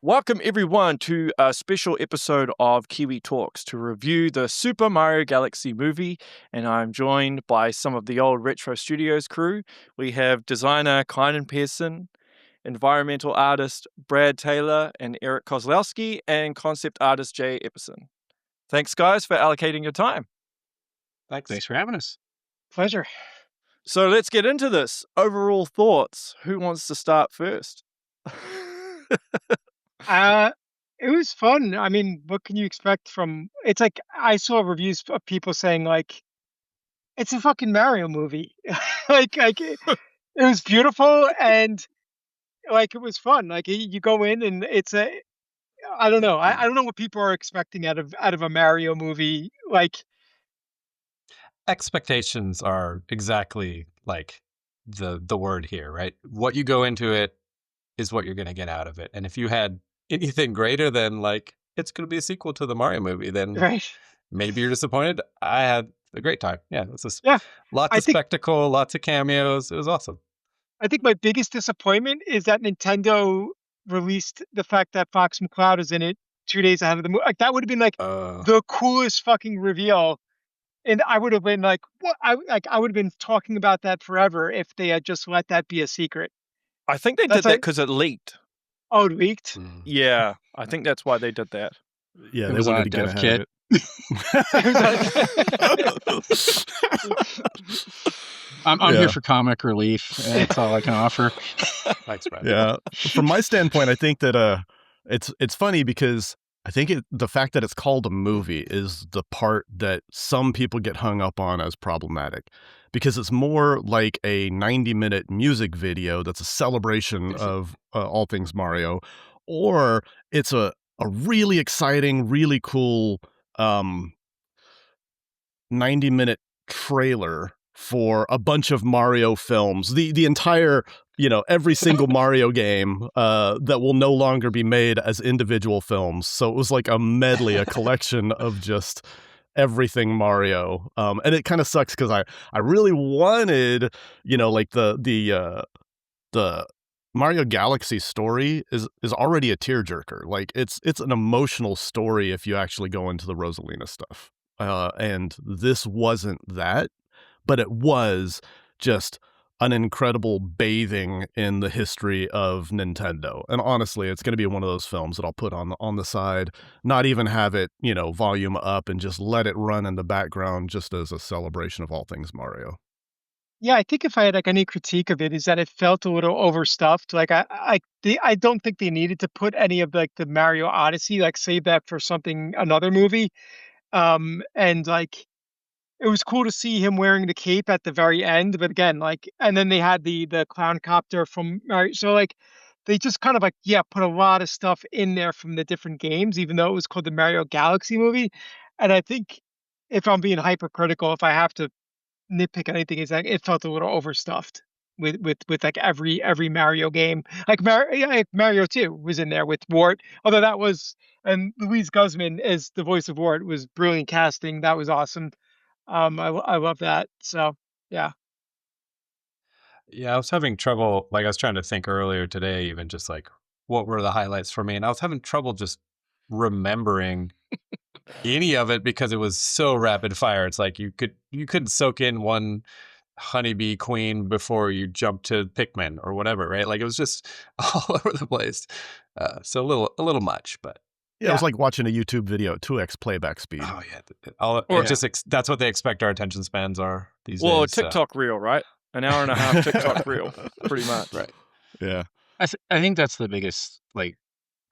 Welcome everyone to a special episode of Kiwi Talks to review the Super Mario Galaxy movie, and I'm joined by some of the old Retro Studios crew. We have designer Kynan Pearson, environmental artist Brad Taylor and Eric Kozlowsky, and concept artist Jay Epperson. Thanks guys for allocating your time. Thanks for having us. Pleasure. So let's get into this. Overall thoughts. Who wants to start first? It was fun. I mean, what can you expect from? It's like I saw reviews of people saying like, it's a fucking Mario movie. it was beautiful and like it was fun. Like you go in and I don't know. I don't know what people are expecting out of a Mario movie. Like Expectations are exactly like the word here, right? What you go into it is what you're going to get out of it. And if you had anything greater than like it's going to be a sequel to the Mario movie, then right. maybe you're disappointed. I had a great time. Yeah, this is lots of spectacle, lots of cameos. It was awesome. I think my biggest disappointment is that Nintendo released the fact that Fox McCloud is in it 2 days ahead of the movie. Like that would have been like the coolest fucking reveal. And I would have been like, what? I would have been talking about that forever if they had just let that be a secret. I think they did that because it leaked. Oh, it leaked? Yeah, I think that's why they did that. Yeah, they wanted to get ahead of it. I'm here for comic relief. That's all I can offer. Thanks, Brad. Yeah, from my standpoint, I think that it's funny because I think the fact that it's called a movie is the part that some people get hung up on as problematic, because it's more like a 90-minute music video that's a celebration of all things Mario, or it's a really exciting, really cool 90-minute trailer for a bunch of Mario films. The entire, every single Mario game that will no longer be made as individual films. So it was like a medley, a collection of just everything Mario. And it kind of sucks because I really wanted, like the Mario Galaxy story is already a tearjerker. Like it's an emotional story if you actually go into the Rosalina stuff. And this wasn't that, but it was just an incredible bathing in the history of Nintendo. And honestly, it's going to be one of those films that I'll put on the side, not even have it, volume up, and just let it run in the background just as a celebration of all things Mario. Yeah, I think if I had like any critique of it is that it felt a little overstuffed. Like I don't think they needed to put any of like the Mario Odyssey, like save that for another movie. And like it was cool to see him wearing the cape at the very end, but again, like, and then they had the clown copter from Mario. So like they just kind of like put a lot of stuff in there from the different games, even though it was called the Mario Galaxy movie. And I think if I'm being hypercritical, if I have to nitpick anything, is like it felt a little overstuffed with like every Mario game. Like Mario 2 was in there with Wart, although that was, and Louise Guzman as the voice of Wart was brilliant casting. That was awesome. I love that. So yeah, I was having trouble. Like I was trying to think earlier today, even just like what were the highlights for me, and I was having trouble just remembering any of it because it was so rapid fire. It's like you couldn't soak in one honeybee queen before you jump to Pikmin or whatever, right? Like it was just all over the place. So a little much, but. Yeah, it was like watching a YouTube video at 2x playback speed. Oh yeah, that's what they expect our attention spans are these days. Well, a TikTok reel, right? An hour and a half TikTok reel, pretty much. Right. Yeah. I think that's the biggest like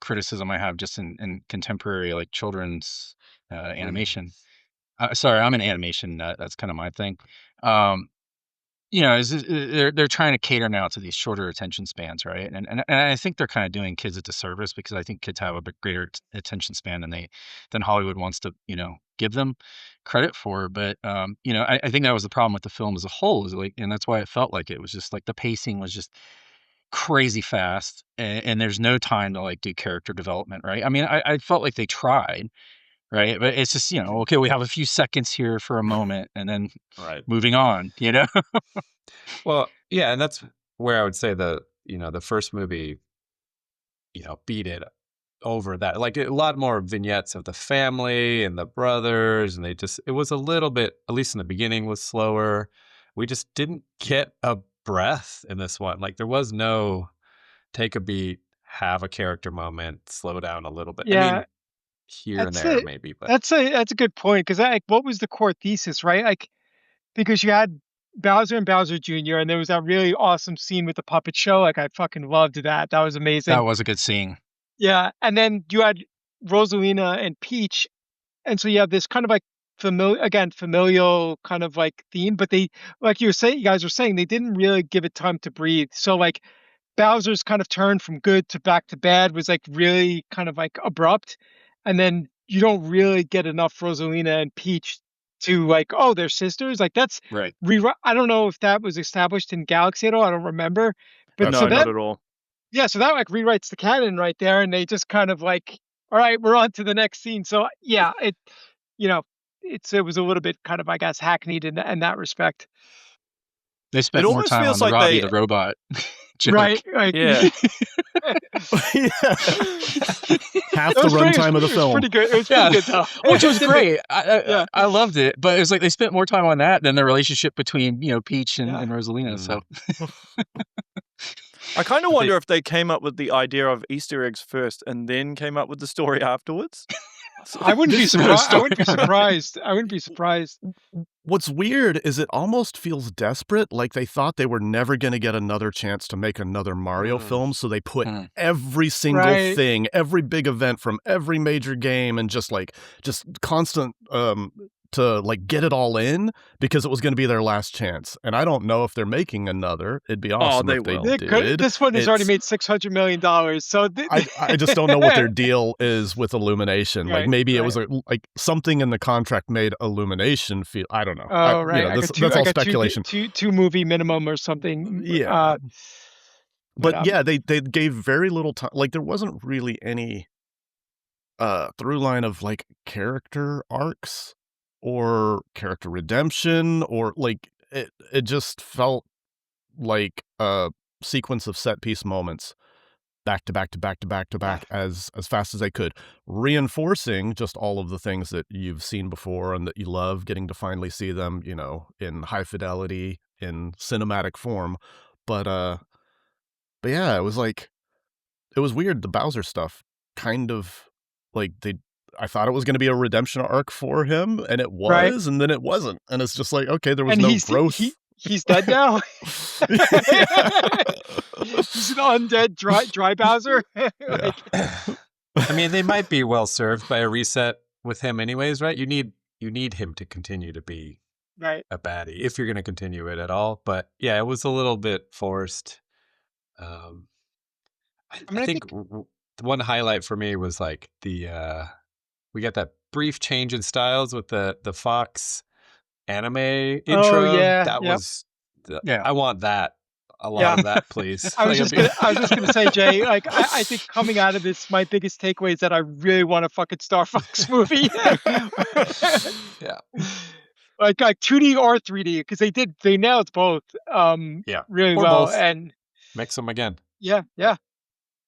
criticism I have just in contemporary like children's animation. Sorry, I'm an animation nut. That's kind of my thing. They're trying to cater now to these shorter attention spans, right? And I think they're kind of doing kids a disservice because I think kids have a bit greater attention span than Hollywood wants to, give them credit for. But I think that was the problem with the film as a whole, and that's why it felt like it was just like the pacing was just crazy fast, and there's no time to like do character development, right? I mean, I felt like they tried. Right. But it's just, okay, we have a few seconds here for a moment and then moving on, Well, yeah. And that's where I would say the first movie, beat it over that. Like a lot more vignettes of the family and the brothers, and it was a little bit, at least in the beginning, was slower. We just didn't get a breath in this one. Like there was no take a beat, have a character moment, slow down a little bit. I mean, here and there maybe, but that's a good point, because like, what was the core thesis, right? Like, because you had Bowser and Bowser Jr., and there was that really awesome scene with the puppet show. Like, I fucking loved that. That was amazing. That was a good scene. Yeah, and then you had Rosalina and Peach, and so you have this kind of like familial kind of like theme, but they, like you guys were saying, they didn't really give it time to breathe. So like Bowser's kind of turn from good to back to bad was like really kind of like abrupt, and then you don't really get enough Rosalina and Peach to like, oh, they're sisters. Like that's right. I don't know if that was established in Galaxy at all. I don't remember. But no, so not at all. Yeah, so that like rewrites the canon right there, and they just kind of like, all right, we're on to the next scene. So yeah, it was a little bit kind of, I guess, hackneyed in that respect. They spent more time on the Robbie the robot. Right. Yeah. Half the runtime of the film. Pretty good. It was pretty good though. Which was great. I loved it, but it was like they spent more time on that than the relationship between Peach and Rosalina. So I kind of wonder if they came up with the idea of Easter eggs first and then came up with the story afterwards. I wouldn't be surprised. I wouldn't be surprised. What's weird is it almost feels desperate, like they thought they were never going to get another chance to make another Mario film, so they put every single thing, every big event from every major game, and just constant to like get it all in, because it was going to be their last chance. And I don't know if they're making another. It'd be awesome if they did. This one has already made $600 million. So I just don't know what their deal is with Illumination. Like maybe it was like something in the contract made Illumination feel. I don't know. Oh, right. That's all speculation. Two movie minimum or something. Yeah. But yeah, they gave very little time. Like there wasn't really any through line of like character arcs or character redemption, or like it just felt like a sequence of set piece moments back to back to back to back to back as fast as they could, reinforcing just all of the things that you've seen before and that you love, getting to finally see them, in high fidelity, in cinematic form. But yeah, it was weird. The Bowser stuff kind of like I thought it was going to be a redemption arc for him, and it was, and then it wasn't. And it's just like, okay, there was no growth. He's dead now. He's an undead dry Bowser. I mean, they might be well served by a reset with him anyways, right? You need him to continue to be a baddie if you're going to continue it at all. But yeah, it was a little bit forced. I think one highlight for me was like we got that brief change in styles with the Fox anime intro. Oh, yeah. That was I want that. A lot of that, please. I was just gonna say, Jay, like I think coming out of this, my biggest takeaway is that I really want a fucking Starfox movie. Yeah. Like 2D or 3D, because they nailed both really or well. Both. And mix them again. Yeah.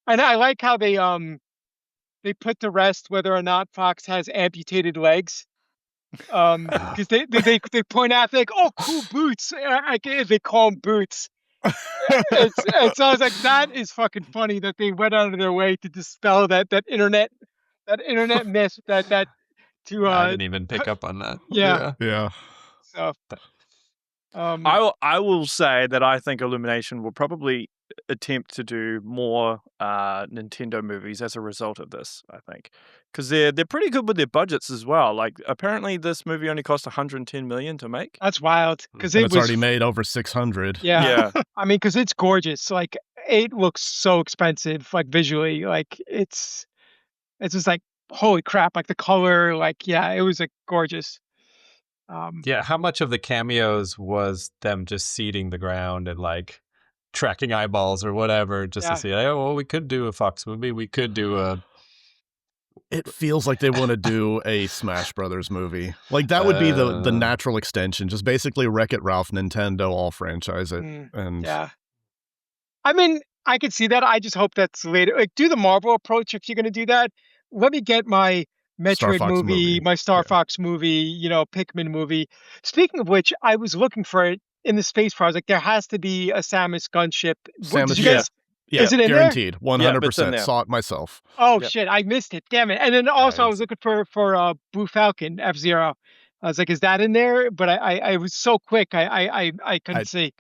And I like how they put to rest whether or not Fox has amputated legs. Because they point out like, oh, cool boots. They call them boots. So I was like, that is fucking funny that they went out of their way to dispel that internet myth that I didn't even pick up on that. Yeah. So I will say that I think Illumination will probably attempt to do more Nintendo movies as a result of this, I think, because they're pretty good with their budgets as well. Like apparently this movie only cost $110 million to make. That's wild, because it's already made over 600. Yeah. I mean, because it's gorgeous. Like it looks so expensive, like visually. Like it's just like, holy crap! Like the color, like it was like gorgeous. How much of the cameos was them just seeding the ground and like tracking eyeballs or whatever, just to see, we could do a Fox movie. We could do a... It feels like they want to do a Smash Brothers movie. Like that would be the natural extension. Just basically Wreck-It Ralph, Nintendo, all franchise it. And I mean, I can see that. I just hope that's later. Like, do the Marvel approach if you're going to do that. Let me get my Star Metroid Fox movie, my Star Yeah. Fox movie, Pikmin movie. Speaking of which, I was looking for it in the space project. There has to be a Samus gunship. Did Samus, you Yeah. guys? yeah, Is it in there? guaranteed, Yeah, it's in 100%. there. Saw it myself. Oh Yep. shit, I missed it. Damn it. And then also I was looking for Blue Falcon F-Zero. I was like, is that in there? But I was so quick, I couldn't see.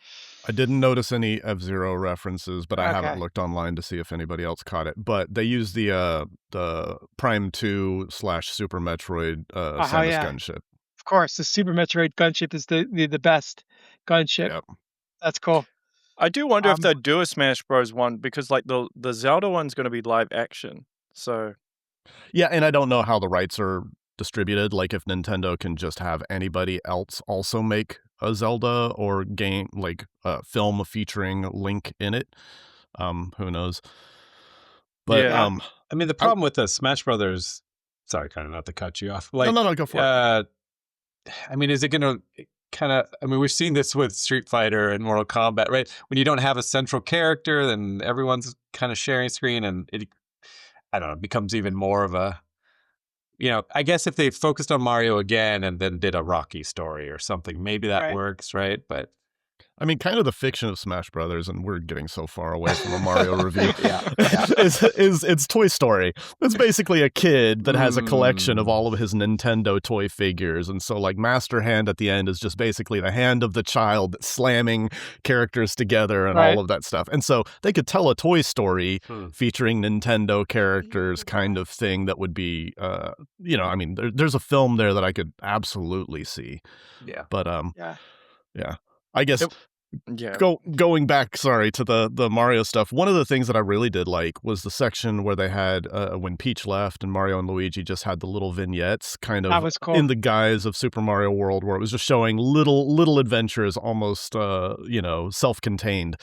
I didn't notice any F-Zero references, but I haven't Okay. looked online to see if anybody else caught it. But they use the Prime 2 / Super Metroid Samus yeah. gunship. Of course, the Super Metroid gunship is the best gunship. Yep. That's cool. I do wonder if Um, they'd do a Smash Bros. One because like the Zelda one's going to be live action. So Yeah, and I don't know how the rights are distributed. Like if Nintendo can just have anybody else also make a Zelda or game like a film featuring Link in it. Who knows? But Yeah. I mean, the problem with the Smash Brothers. Sorry, kind of not to cut you off. Like, no, go for it. I mean, is it going to kind of? I mean, we've seen this with Street Fighter and Mortal Kombat, right? When you don't have a central character, then everyone's kind of sharing screen, and it, I don't know, becomes even more of a. I guess if they focused on Mario again and then did a Rocky story or something, maybe that Right. works, right? But I mean, kind of the fiction of Smash Brothers, and we're getting so far away from a Mario review. Yeah. is it's Toy Story. It's basically a kid that has a collection of all of his Nintendo toy figures, and so like Master Hand at the end is just basically the hand of the child that's slamming characters together and Right. all of that stuff. And so they could tell a Toy Story featuring Nintendo characters, kind of thing that would be, I mean, there's a film there that I could absolutely see. Yeah. But Yeah. I guess yeah. going back, sorry, to the Mario stuff, one of the things that I really did like was the section where they had when Peach left and Mario and Luigi just had the little vignettes kind That of was cool. in the guise of Super Mario World, where it was just showing little adventures, almost self-contained.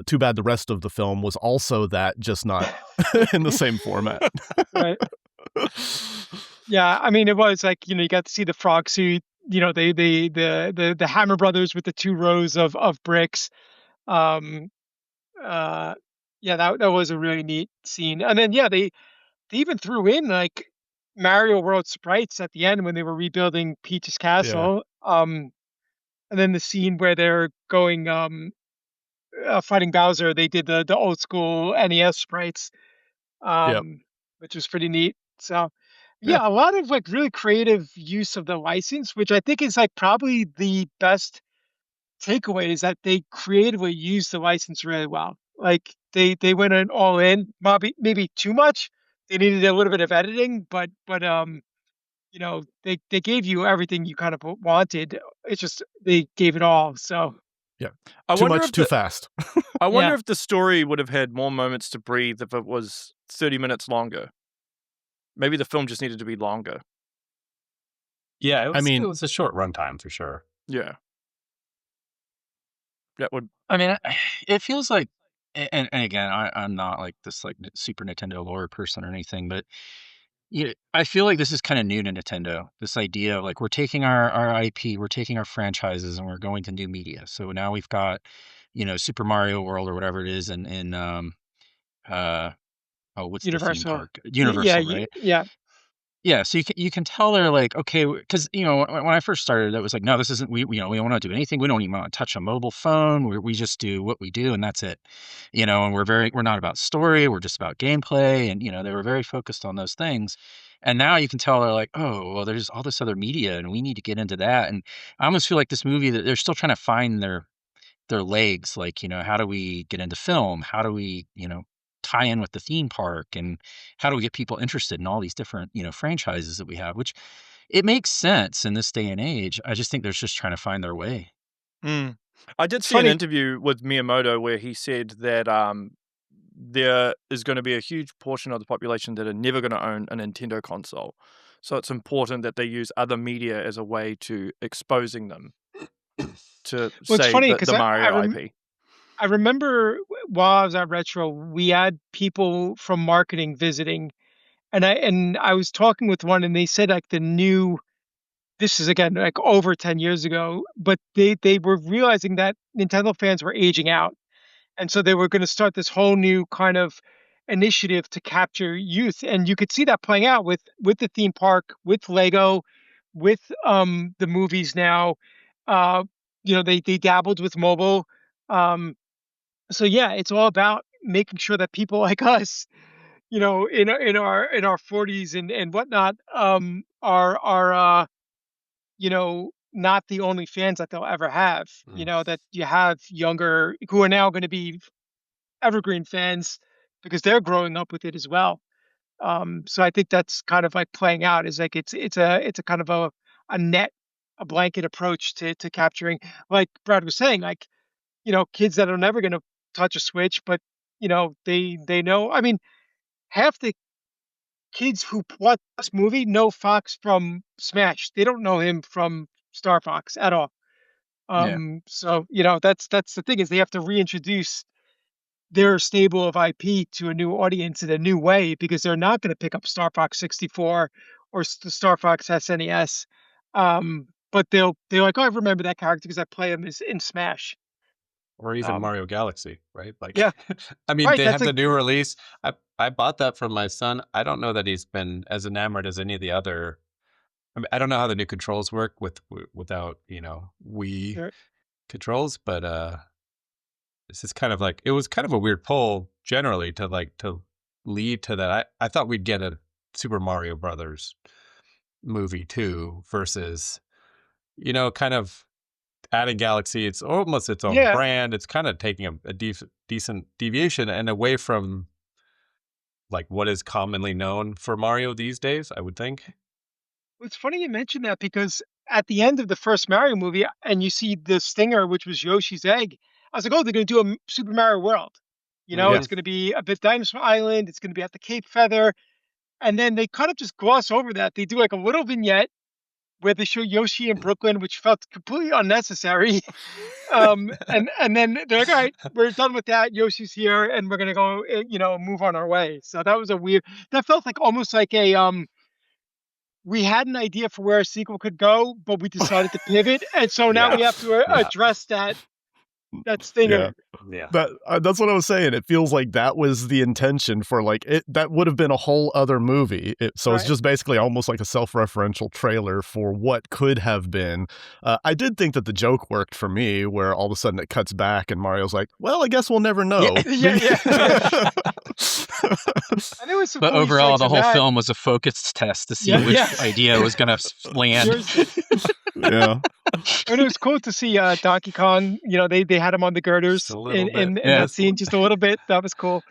Too bad the rest of the film was also that, just not in the same format. Right. Yeah, I mean, it was like, you got to see the frog suit, the Hammer Brothers with the 2 rows of bricks. Yeah, that was a really neat scene. And then they even threw in like Mario World sprites at the end when they were rebuilding Peach's castle. And then the scene where they're going fighting Bowser, they did the old school NES sprites. Which was pretty neat. So Yeah. a lot of like really creative use of the license, which I think is like probably the best takeaway, is that they creatively used the license really well. Like they went in all in, maybe too much. They needed a little bit of editing, but they gave you everything you kind of wanted. It's just they gave it all. So I Too wonder much, if too the- fast. I wonder Yeah. if the story would have had more moments to breathe if it was 30 minutes longer. Maybe the film just needed to be longer. Yeah, mean- it was a short runtime for sure. Yeah. That would. I mean, it feels like, and again, I'm not like this like Super Nintendo lore person or anything, but I feel like this is kind of new to Nintendo. This idea of like we're taking our IP, we're taking our franchises, and we're going to new media. So now we've got, Super Mario World or whatever it is, and what's the theme Universal. park? Universal, right? Yeah. Yeah, so you can tell they're like, okay, because when I first started, it was like, no, this isn't we don't want to do anything. We don't even want to touch a mobile phone. We just do what we do, and that's it. And we're not about story. We're just about gameplay, and they were very focused on those things. And now you can tell they're like, oh, well, there's all this other media, and we need to get into that. And I almost feel like this movie that they're still trying to find their legs. Like, how do we get into film? How do we, tie in with the theme park, and how do we get people interested in all these different franchises that we have, which it makes sense in this day and age. I just think they're just trying to find their way. I did see funny- an interview with Miyamoto where he said that there is going to be a huge portion of the population that are never going to own a Nintendo console. So it's important that they use other media as a way to exposing them to Well, it's say funny the 'cause I Mario rem- IP. I remember while I was at Retro, we had people from marketing visiting, and I was talking with one, and they said like this is again like over 10 years ago, but they were realizing that Nintendo fans were aging out, And so they were going to start this whole new kind of initiative to capture youth. And you could see that playing out with the theme park, with Lego, with the movies now. They dabbled with mobile. So yeah, it's all about making sure that people like us, in our 40s and whatnot, are not the only fans that they'll ever have. That you have younger who are now going to be evergreen fans because they're growing up with it as well. So I think that's kind of like playing out is like it's a kind of a blanket approach to capturing, like Brad was saying, like kids that are never going to touch a Switch, but they know. I mean, half the kids who watch this movie know Fox from Smash. They don't know him from Star Fox at all. So that's the thing is they have to reintroduce their stable of IP to a new audience in a new way because they're not going to pick up Star Fox 64 or the Star Fox SNES. But they're like, oh, I remember that character because I play him in Smash. Or even Mario Galaxy, right? Like, yeah. I mean, Right, they that's have the new release. I bought that from my son. I don't know that he's been as enamored as any of the other. I mean, I don't know how the new controls work without Wii Sure. controls, but this is kind of like it was kind of a weird pull generally to lead to that. I thought we'd get a Super Mario Brothers movie too versus kind of adding Galaxy. It's almost its own brand. It's kind of taking a decent deviation and away from like what is commonly known for Mario these days, I would think. It's funny you mentioned that because at the end of the first Mario movie, and you see the stinger, which was Yoshi's egg, I was like, oh, they're going to do a Super Mario World. It's going to be a bit Dinosaur Island. It's going to be at the Cape Feather. And then they kind of just gloss over that. They do like a little vignette where they show Yoshi in Brooklyn, which felt completely unnecessary. And then they're like, all right, we're done with that. Yoshi's here, and we're going to go, move on our way. So that was that felt like almost like we had an idea for where a sequel could go, but we decided to pivot. And so now we have to address that stinger. Yeah. That's what I was saying. It feels like that was the intention for like it. That would have been a whole other movie. So it's just basically almost like a self-referential trailer for what could have been. I did think that the joke worked for me, where all of a sudden it cuts back and Mario's like, "Well, I guess we'll never know." Yeah. And it was but overall, the whole film was a focus test to see which idea was going to land. Yeah. And it was cool to see Donkey Kong. They had him on the girders in that scene just a little bit. That was cool.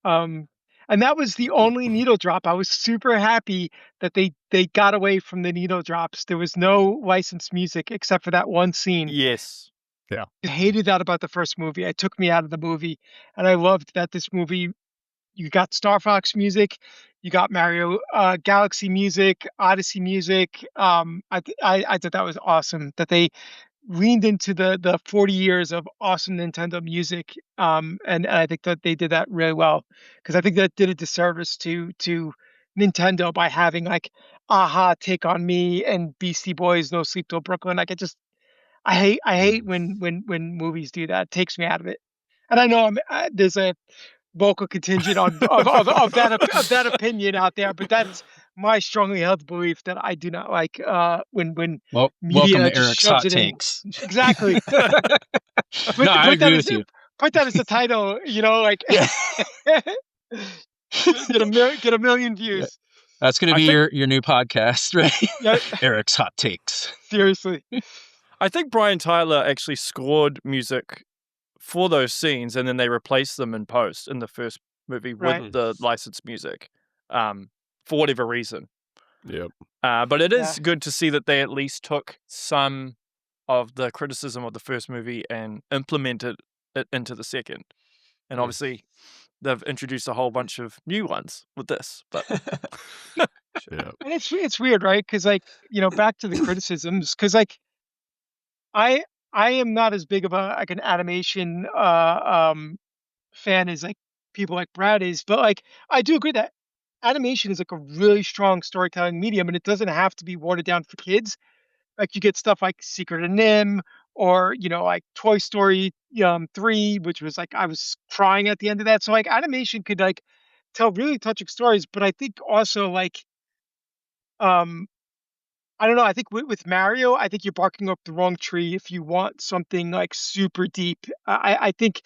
And that was the only needle drop. I was super happy that they got away from the needle drops. There was no licensed music except for that one scene. Yes. Yeah. I hated that about the first movie. It took me out of the movie. And I loved that this movie, you got Star Fox music, you got Mario Galaxy music, Odyssey music. I thought that was awesome that they leaned into the 40 years of awesome Nintendo music. And I think that they did that really well because I think that did a disservice to Nintendo by having like Aha, Take on Me, and Beastie Boys, No Sleep Till Brooklyn. Like I hate when movies do that. It takes me out of it. And I know there's a vocal contingent of that opinion out there, but that's my strongly held belief that I do not like when media welcome to Eric's hot takes. Exactly. I agree with you. Put that as the title, like get a million views. That's going to be your new podcast, right? Yeah. Eric's hot takes. Seriously. I think Brian Tyler actually scored music for those scenes, and then they replaced them in post in the first movie with the licensed music, for whatever reason. Yep. But it is good to see that they at least took some of the criticism of the first movie and implemented it into the second. And obviously, they've introduced a whole bunch of new ones with this. But and it's weird, right? Because back to the criticisms, because I am not as big of an animation fan as like people like Brad is, but I do agree that animation is like a really strong storytelling medium, and it doesn't have to be watered down for kids. Like you get stuff like Secret of Nim or like Toy Story 3, which was like I was crying at the end of that. So like animation could like tell really touching stories, but I think also like um I don't know. I think with Mario, I think you're barking up the wrong tree if you want something like super deep. I think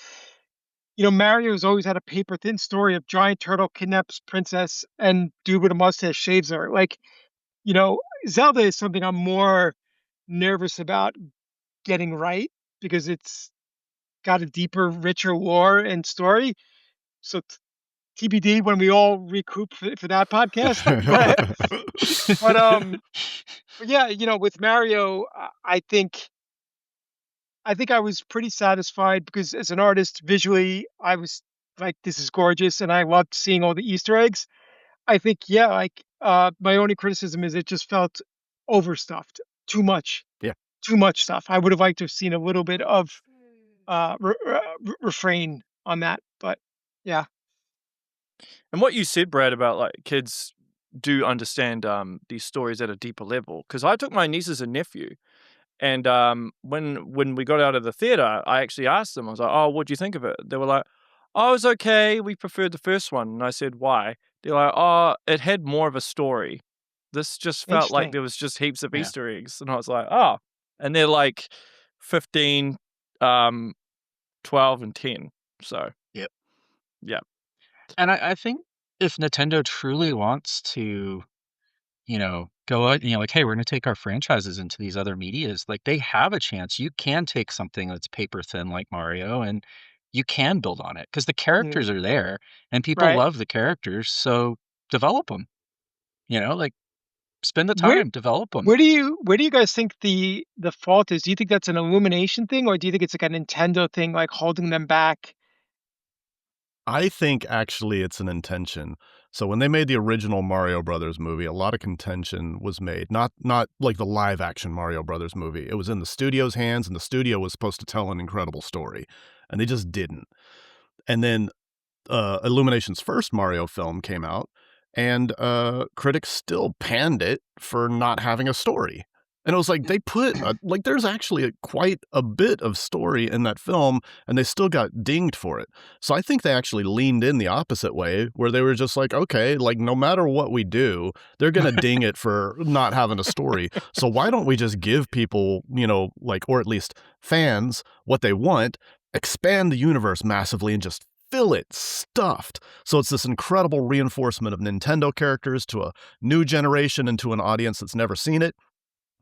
Mario's always had a paper thin story of giant turtle kidnaps princess and dude with a mustache shaves her. Like, Zelda is something I'm more nervous about getting right because it's got a deeper, richer lore and story. So TBD when we all recoup for that podcast. But yeah, with Mario, I think I was pretty satisfied because as an artist, visually, I was like, this is gorgeous, and I loved seeing all the Easter eggs. I think, yeah, like my only criticism is it just felt overstuffed, too much, Yeah. too much stuff. I would have liked to have seen a little bit of refrain on that, but yeah. And what you said, Brad, about like kids do understand these stories at a deeper level, because I took my nieces and nephew, and when we got out of the theater, I actually asked them. I was like, "Oh, what do you think of it?" They were like, "Oh, it was okay. We preferred the first one." And I said, "Why?" They're like, "Oh, it had more of a story. This just felt like Interesting. there was just heaps of Yeah. Easter eggs." And I was like, "Oh," and they're like 15, 12, and 10. So Yep. yeah. And I think if Nintendo truly wants to, go out, like, hey, we're going to take our franchises into these other medias, like they have a chance. You can take something that's paper thin like Mario and you can build on it because the characters are there and people Right. love the characters. So develop them, like spend the Where time, develop them. where do you guys think the fault is? Do you think that's an Illumination thing, or do you think it's like a Nintendo thing, like holding them back? I think actually it's an intention. So when they made the original Mario Brothers movie, a lot of contention was made. Not like the live action Mario Brothers movie. It was in the studio's hands, and the studio was supposed to tell an incredible story, and they just didn't. And then Illumination's first Mario film came out, and critics still panned it for not having a story. And it was like they put like there's actually quite a bit of story in that film, and they still got dinged for it. So I think they actually leaned in the opposite way, where they were just like, okay, like no matter what we do, they're gonna ding it for not having a story. So why don't we just give people, like, or at least fans, what they want, expand the universe massively, and just fill it stuffed. So it's this incredible reinforcement of Nintendo characters to a new generation and to an audience that's never seen it,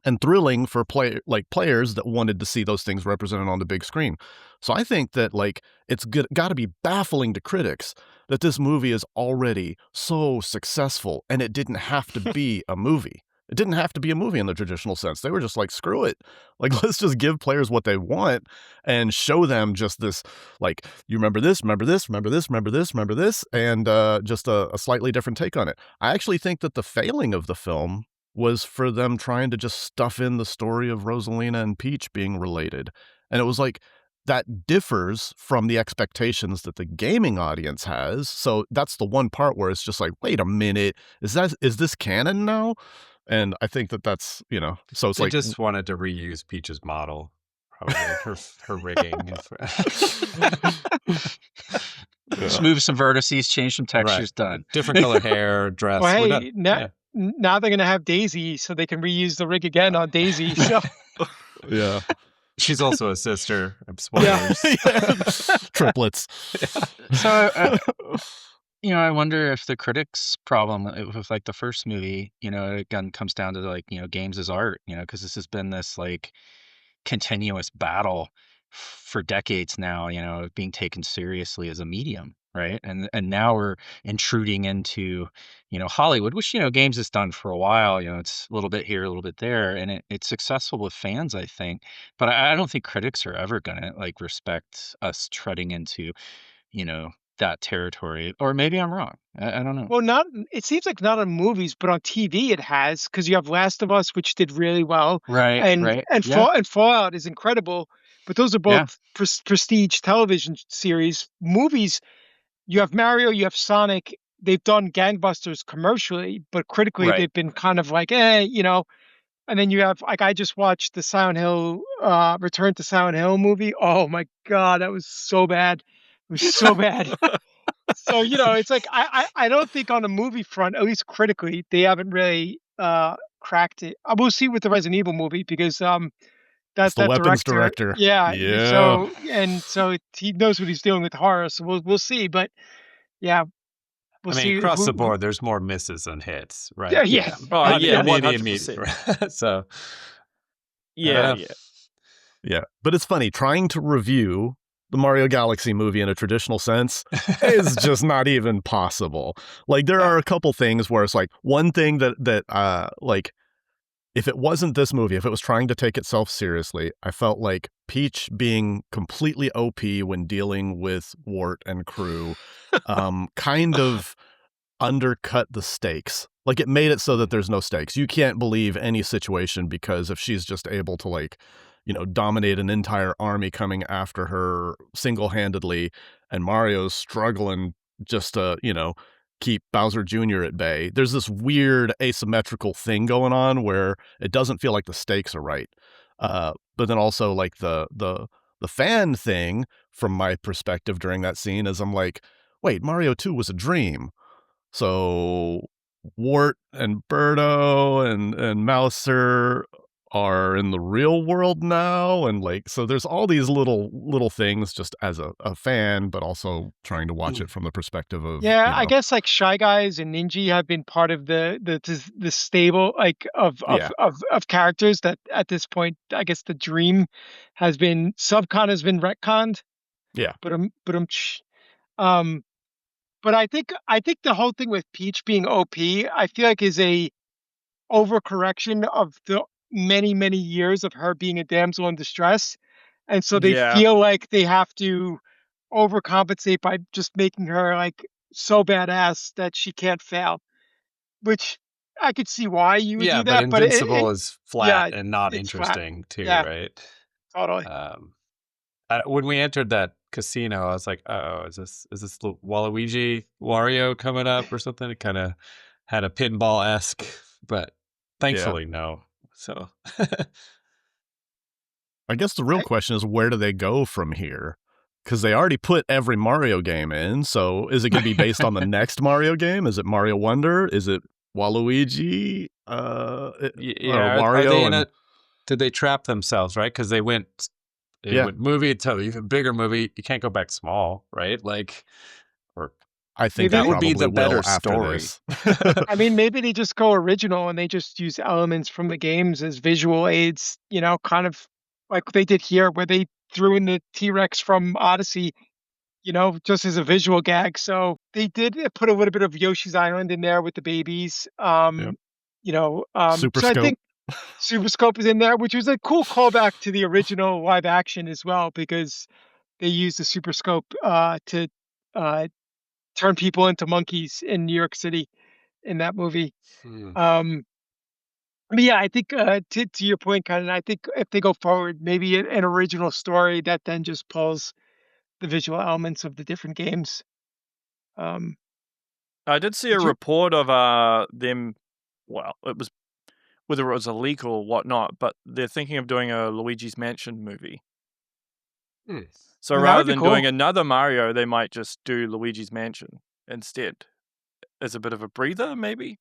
and thrilling for players that wanted to see those things represented on the big screen. So I think that like it's got to be baffling to critics that this movie is already so successful, and it didn't have to be a movie. It didn't have to be a movie in the traditional sense. They were just like, screw it. Like, let's just give players what they want and show them just this, like, you remember this, remember this, remember this, remember this, remember this, and just a slightly different take on it. I actually think that the failing of the film was for them trying to just stuff in the story of Rosalina and Peach being related. And it was like, that differs from the expectations that the gaming audience has. So that's the one part where it's just like, wait a minute, is this canon now? And I think that's, so it's They like, just wanted to reuse Peach's model, probably her rigging. Just move some vertices, change some textures, done. Different color hair, dress. Well, We're hey, done. now they're gonna have Daisy, so they can reuse the rig again on Daisy. So yeah. She's also a sister. Spoilers. Triplets. So, I wonder if the critics' problem with like the first movie, again, comes down to like, games as art, because this has been this like continuous battle for decades now, being taken seriously as a medium, right? And now we're intruding into, Hollywood, which, games has done for a while. It's a little bit here, a little bit there, and it's successful with fans, I think. But I don't think critics are ever gonna like respect us treading into, that territory. Or maybe I'm wrong. I don't know. well, it seems like not on movies, but on TV it has, because you have Last of Us, which did really well, Right, and right. and Yeah, Fallout is incredible. But those are yeah, both prestige television series. Movies, you have Mario, you have Sonic. They've done gangbusters commercially, but critically right. they've been kind of like, And then you have like I just watched the Silent Hill Return to Silent Hill movie. Oh my God, that was so bad. It was so bad. So, it's like I don't think on the movie front, at least critically, they haven't really cracked it. We'll see with the Resident Evil movie because It's the that weapons director, director. yeah. Yeah. So he knows what he's doing with horror. So we'll see. But yeah, we'll I mean, see across the who. board, there's more misses than hits, Yeah, right? yeah, Oh, On yeah, in the 100%. immediate, so Yeah, uh, yeah. Yeah. But it's funny, trying to review the Mario Galaxy movie in a traditional sense is just not even possible. Like, there are a couple things where it's like one thing that like, if it wasn't this movie, if it was trying to take itself seriously, I felt like Peach being completely OP when dealing with Wart and crew kind of undercut the stakes. Like, it made it so that there's no stakes. You can't believe any situation because if she's just able to, like, dominate an entire army coming after her single-handedly, and Mario's struggling just to, keep Bowser Jr. at bay. There's this weird asymmetrical thing going on where it doesn't feel like the stakes are right. But then also, like, the fan thing from my perspective during that scene is I'm like, wait, Mario 2 was a dream. So Wart and Birdo and Mouser are in the real world now, and like, so there's all these little things just as a fan, but also trying to watch it from the perspective of Yeah, I guess like Shy Guys and Ninja have been part of the stable like Yeah. of characters that at this point I guess the dream has been subcon has been retconned. Yeah. Um but I think the whole thing with Peach being OP, I feel like is a overcorrection of the many years of her being a damsel in distress. And so they Yeah. feel like they have to overcompensate by just making her like so badass that she can't fail, which I could see why you would yeah, do but that, but Invincible is flat yeah, and not it's flat. interesting too, Yeah, right? totally. When we entered that casino, I was like, "Oh, is this Waluigi Wario coming up or something?" It kind of had a pinball-esque, but thankfully no. So I guess the real question is, where do they go from here? Because they already put every Mario game in, so is it going to be based on the next Mario game? Is it Mario Wonder? Is it Waluigi? Or yeah, are Wario? they in it? Did they trap themselves, right? Because they went movie to even bigger movie. You can't go back small, right? Like, or I think Maybe that would be probably the better will after story. this. I mean, maybe they just go original and they just use elements from the games as visual aids, kind of like they did here, where they threw in the T-Rex from Odyssey, just as a visual gag. So they did put a little bit of Yoshi's Island in there with the babies. Super So I Scope. think Super Scope is in there, which was a cool callback to the original live action as well, because they used the Super Scope to turn people into monkeys in New York City in that movie. But yeah, I think to your point, Kynan, I think if they go forward, maybe an original story that then just pulls the visual elements of the different games. I did see a Did you- report of them. Well, it was whether it was a leak or whatnot, but they're thinking of doing a Luigi's Mansion movie. So Well, that rather would be than doing cool. another Mario, they might just do Luigi's Mansion instead, as a bit of a breather, maybe.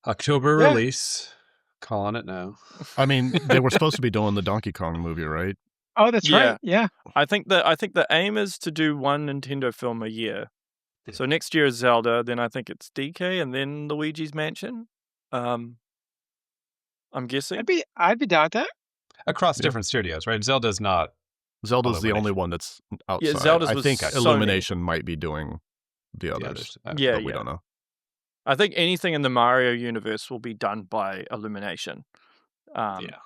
October Yeah. release. Calling it now. I mean, they were supposed to be doing the Donkey Kong movie, right? Oh, that's right. Yeah. I think the aim is to do one Nintendo film a year. So next year is Zelda, then I think it's DK, and then Luigi's Mansion. I'm guessing. I'd be down with that. Across Yeah. different studios, right? Zelda's not. Zelda's the only Illumination. one that's outside. Zelda's I was think Sony. Illumination might be doing the the others. others. Yeah, but we don't know. I think anything in the Mario universe will be done by Illumination. Yeah.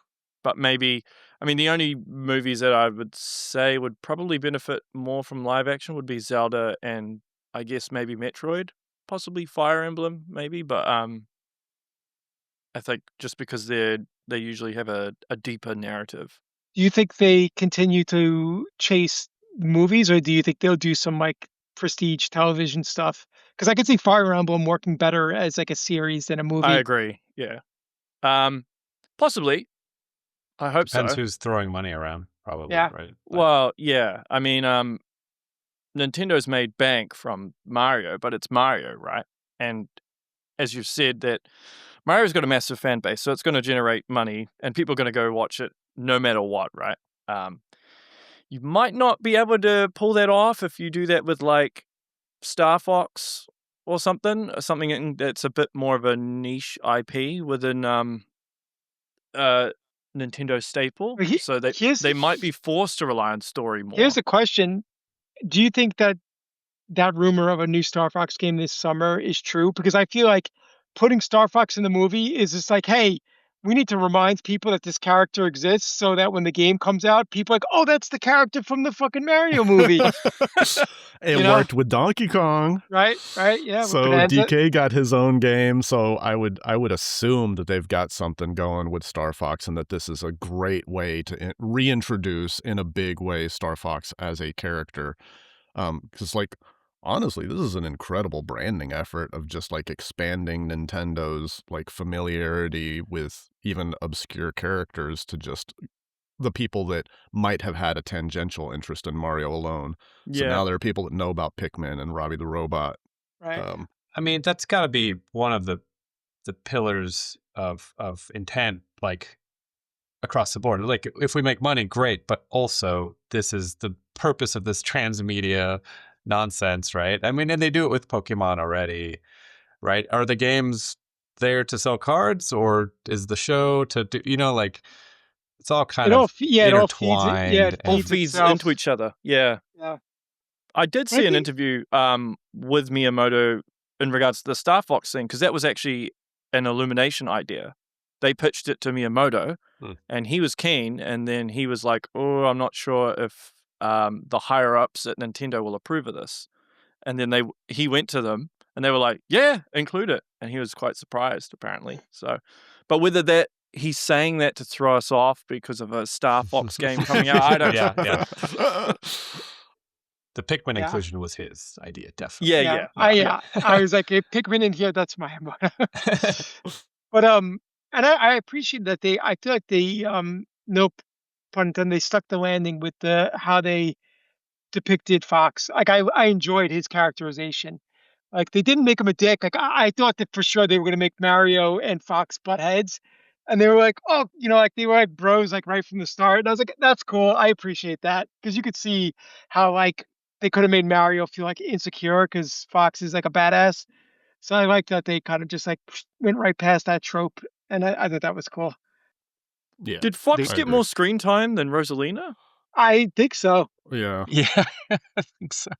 But maybe, I mean, the only movies that I would say would probably benefit more from live action would be Zelda and I guess maybe Metroid, possibly Fire Emblem, maybe. But I think just because they usually have a deeper narrative. Do you think they continue to chase movies, or do you think they'll do some like prestige television stuff? Because I could see Fire Emblem working better as like a series than a movie. I agree. Yeah. Possibly. I hope Depends so. who's throwing money around, probably, Yeah. right? But Well, yeah. I mean, Nintendo's made bank from Mario, but it's Mario, right? And as you've said, that Mario's got a massive fan base, so it's going to generate money, and people are going to go watch it no matter what, right? You might not be able to pull that off if you do that with like Starfox or something that's a bit more of a niche IP within Nintendo staple. But So here's they might be forced to rely on story more. here's a question: do you think that rumor of a new Star Fox game this summer is true? Because I feel like putting Star Fox in the movie is just like, hey, we need to remind people that this character exists so that when the game comes out, people are like, oh, that's the character from the fucking Mario movie. It worked with Donkey Kong. Right, yeah. with So Bonanza. DK got his own game, so I would assume that they've got something going with Star Fox, and that this is a great way to reintroduce in a big way Star Fox as a character. Because like honestly, this is an incredible branding effort of just like expanding Nintendo's like familiarity with even obscure characters to just the people that might have had a tangential interest in Mario alone. So Yeah. now there are people that know about Pikmin and Robbie the Robot. Right. I mean, that's got to be one of the pillars of intent, like across the board. Like, if we make money, great, but also this is the purpose of this transmedia nonsense, right? I mean, and they do it with Pokemon already, right? Are the games there to sell cards, or is the show to do, like, it's all kind of it all feeds it. Yeah, intertwined it All feeds feeds itself. into each other. Yeah. Yeah. I did I see an think- interview with Miyamoto in regards to the Star Fox thing, because that was actually an Illumination idea. They pitched it to Miyamoto, and he was keen, and then he was like, oh, I'm not sure if the higher-ups at Nintendo will approve of this. And then he went to them, and they were like, yeah, include it. And he was quite surprised, apparently. So, but whether he's saying that to throw us off because of a Star Fox game coming out, I don't know. Yeah. The Pikmin Yeah. inclusion was his idea, definitely. Yeah. I was like, if Pikmin in here, that's my But and I appreciate that I feel like they no pun intended, they stuck the landing with how they depicted Fox. Like I enjoyed his characterization. Like they didn't make him a dick. Like I thought that for sure they were gonna make Mario and Fox butt heads. And they were like, oh, like they were like bros like right from the start. And I was like, that's cool. I appreciate that. Because you could see how like they could have made Mario feel like insecure because Fox is like a badass. So I like that they kind of just like went right past that trope. And I thought that was cool. Yeah. Did Fox I get agree. more screen time than Rosalina? I think so. Yeah. Yeah, I think so.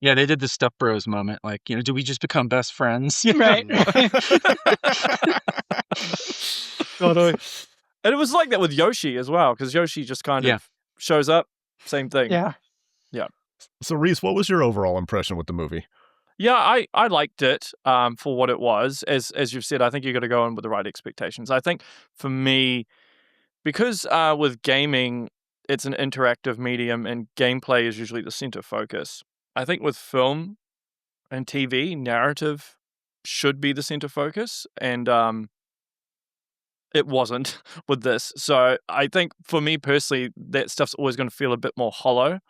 Yeah, they did the Stuff Bros moment. Like, do we just become best friends? Right. Totally. And it was like that with Yoshi as well, because Yoshi just kind Yeah. of shows up, same thing. Yeah. So Reese, what was your overall impression with the movie? Yeah, I liked it for what it was. As you've said, I think you got to go in with the right expectations. I think for me, because with gaming, it's an interactive medium and gameplay is usually the center focus. I think with film and TV, narrative should be the center focus, and it wasn't with this. So I think for me personally, that stuff's always going to feel a bit more hollow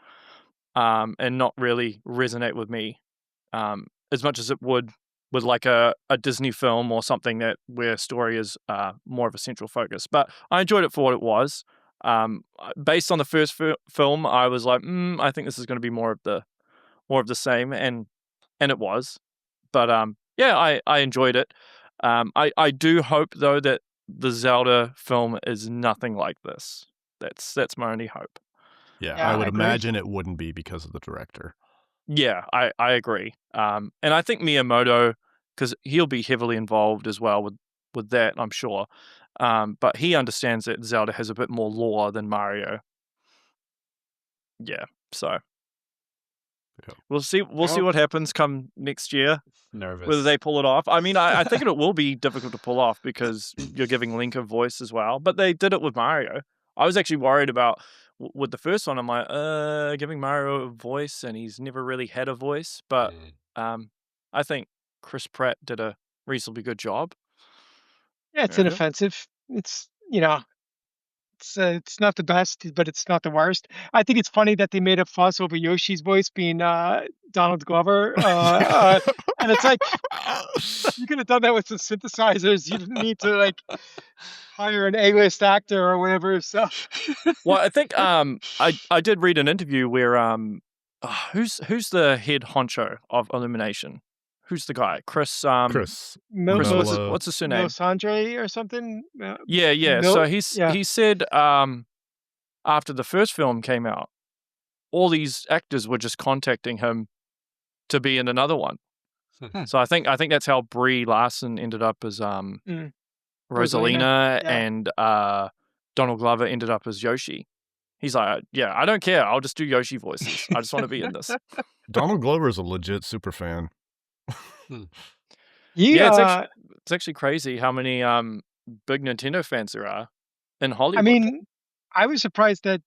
and not really resonate with me as much as it would with like a Disney film or something where story is more of a central focus. But I enjoyed it for what it was. Based on the first film, I was like, I think this is going to be more of the same, and it was. But yeah, I enjoyed it. I do hope though that the Zelda film is nothing like this. That's my only hope. Yeah, Yeah, I would I agree. imagine it wouldn't be because of the director. Yeah, I agree. And I think Miyamoto, because he'll be heavily involved as well with that, I'm sure. But he understands that Zelda has a bit more lore than Mario. Yeah, so Yeah. we'll see what happens come next year, Nervous. whether they pull it off. I mean, I think it will be difficult to pull off because you're giving Link a voice as well. But they did it with Mario. I was actually worried about with the first one. I'm like, giving Mario a voice, and he's never really had a voice. But I think Chris Pratt did a reasonably good job. Yeah, it's Yeah. inoffensive. it's it's not the best, but it's not the worst. I think it's funny that they made a fuss over Yoshi's voice being Donald Glover, and it's like you could have done that with some synthesizers. You didn't need to like hire an A-list actor or whatever. So Well, I think I did read an interview where who's the head honcho of Illumination? Who's the guy? Chris Chris Chris, Mil- what's his surname? Melisandre or something. Yeah. Mil- So yeah. he said after the first film came out, all these actors were just contacting him to be in another one. So I think that's how Brie Larson ended up as Mm. Rosalina, yeah. and Donald Glover ended up as Yoshi. He's like, yeah, I don't care. I'll just do Yoshi voices. I just want to be in this. Donald Glover is a legit super fan. Yeah, it's actually crazy how many big Nintendo fans there are in Hollywood. I mean, I was surprised that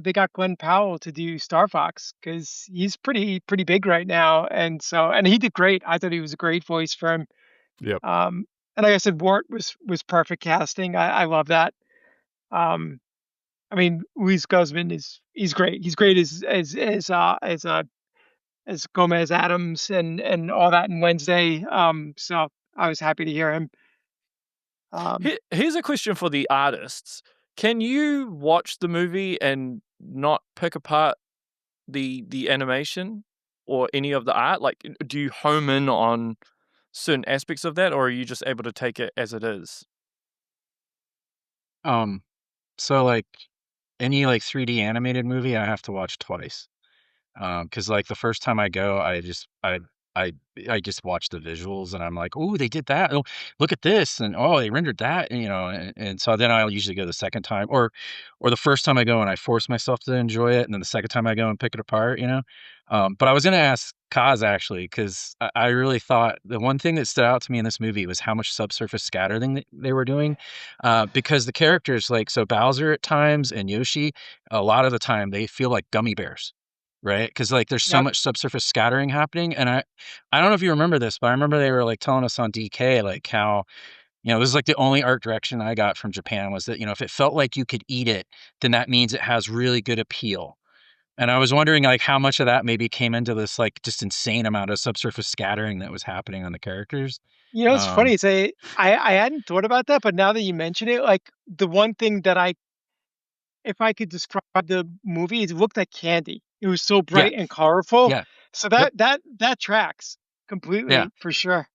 they got Glenn Powell to do Star Fox because he's pretty big right now, and he did great. I thought he was a great voice for him. Yep. And like I said, Wart was perfect casting. I love that. I mean, Luis Guzman he's great. He's great as Gomez Adams and all that in Wednesday. So I was happy to hear him. Here's a question for the artists. Can you watch the movie and not pick apart the animation or any of the art? Like, do you home in on certain aspects of that, or are you just able to take it as it is? So like any like 3D animated movie, I have to watch twice. Because like the first time I go, I just watch the visuals and I'm like, oh, they did that. Oh, look at this, and oh, they rendered that, and so then I'll usually go the second time, or the first time I go and I force myself to enjoy it, and then the second time I go and pick it apart. But I was gonna ask Kaz actually, because I really thought the one thing that stood out to me in this movie was how much subsurface scattering they were doing, because the characters like Bowser at times and Yoshi, a lot of the time they feel like gummy bears. Right? Because like there's so Yep. much subsurface scattering happening. And I don't know if you remember this, but I remember they were like telling us on DK like how, this is like the only art direction I got from Japan was that, if it felt like you could eat it, then that means it has really good appeal. And I was wondering like how much of that maybe came into this like just insane amount of subsurface scattering that was happening on the characters. It's funny. I hadn't thought about that, but now that you mention it, like the one thing that if I could describe the movie, it looked like candy. It was so bright and colorful. Yeah. So that tracks completely for sure.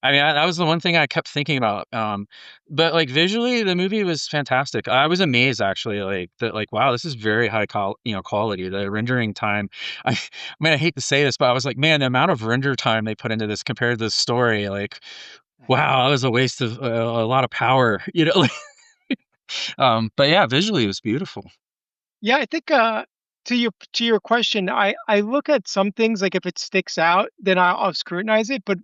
I mean, that was the one thing I kept thinking about. But like visually, the movie was fantastic. I was amazed actually, like that, like wow, this is very high quality. The rendering time. I mean, I hate to say this, but I was like, man, the amount of render time they put into this compared to the story, like, wow, that was a waste of a lot of power. But yeah, visually it was beautiful. Yeah, I think to your question, I look at some things like if it sticks out, then I'll scrutinize it. But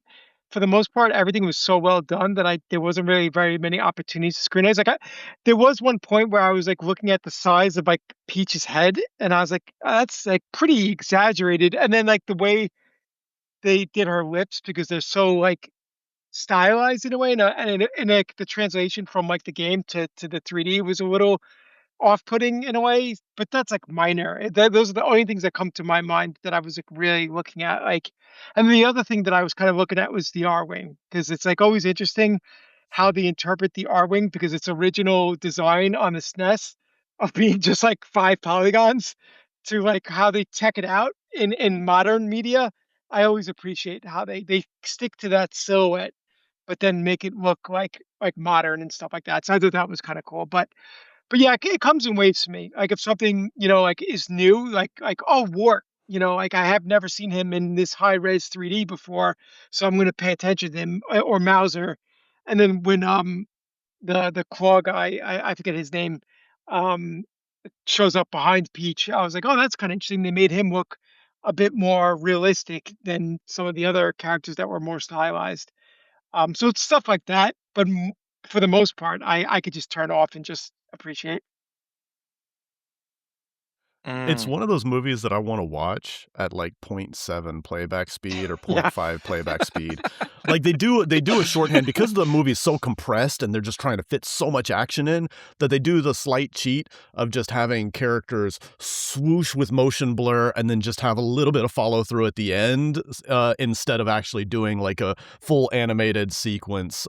for the most part, everything was so well done that there wasn't really very many opportunities to scrutinize. Like there was one point where I was like looking at the size of like Peach's head, and I was like, that's like pretty exaggerated. And then like the way they did her lips because they're so like stylized in a way, and like the translation from like the game to the 3D was a little off-putting in a way, but that's like minor. Those are the only things that come to my mind that I was like really looking at. Like, and the other thing that I was kind of looking at was the R-wing, because it's like always interesting how they interpret the R-wing because its original design on the SNES of being just like 5 polygons to like how they tech it out in modern media. I always appreciate how they stick to that silhouette, but then make it look like modern and stuff like that. So I thought that was kind of cool, but yeah, it comes in waves for me. Like if something, like is new, like oh, Wart, like I have never seen him in this high res 3D before, so I'm going to pay attention to him, or Mauser. And then when the claw guy, I forget his name, shows up behind Peach, I was like, oh, that's kind of interesting. They made him look a bit more realistic than some of the other characters that were more stylized. So it's stuff like that, but for the most part, I could just turn off and just appreciate. It's one of those movies that I want to watch at like 0.7 playback speed or Yeah. 0.5 playback speed. Like they do a shorthand because the movie's so compressed and they're just trying to fit so much action in that they do the slight cheat of just having characters swoosh with motion blur and then just have a little bit of follow through at the end instead of actually doing like a full animated sequence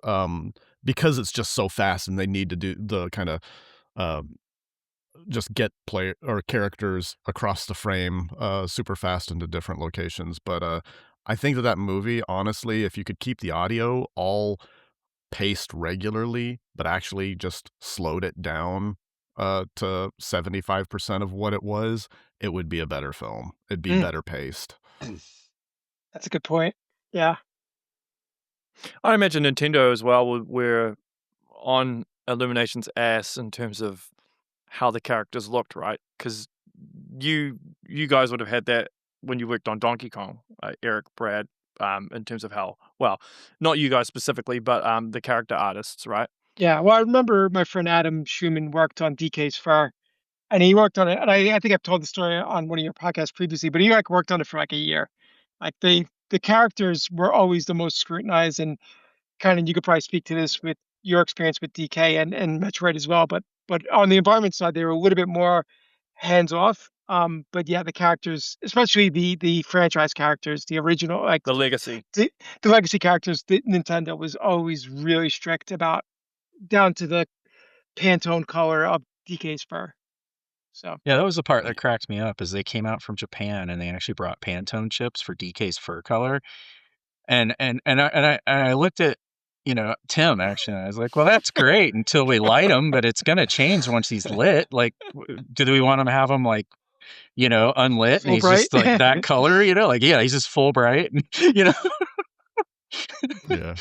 because it's just so fast and they need to do the kind of just get player or characters across the frame super fast into different locations. But I think that movie, honestly, if you could keep the audio all paced regularly, but actually just slowed it down to 75% of what it was, it would be a better film. It'd be better paced. That's a good point. Yeah. I imagine Nintendo as well were on Illumination's ass in terms of how the characters looked, right? Because you guys would have had that when you worked on Donkey Kong, Eric, Brad, in terms of how, well, not you guys specifically, but the character artists, right? Yeah. Well, I remember my friend Adam Schumann worked on DK's Fur, and he worked on it. And I think I've told the story on one of your podcasts previously, but he like worked on it for like a year. Like the characters were always the most scrutinized, and Kynan, you could probably speak to this with your experience with DK and Metroid as well. But on the environment side, they were a little bit more hands off. But yeah, the characters, especially the franchise characters, the original, like The legacy. the legacy characters, Nintendo was always really strict about, down to the Pantone color of DK's Fur. So Yeah, that was the part that cracked me up, is they came out from Japan and they actually brought Pantone chips for DK's fur color. And I looked at, Tim actually, and I was like, well, that's great until we light him, but it's gonna change once he's lit. Like, do we want him to have him like, unlit and Full he's just bright? like that color, like, yeah, he's just full bright, Yeah.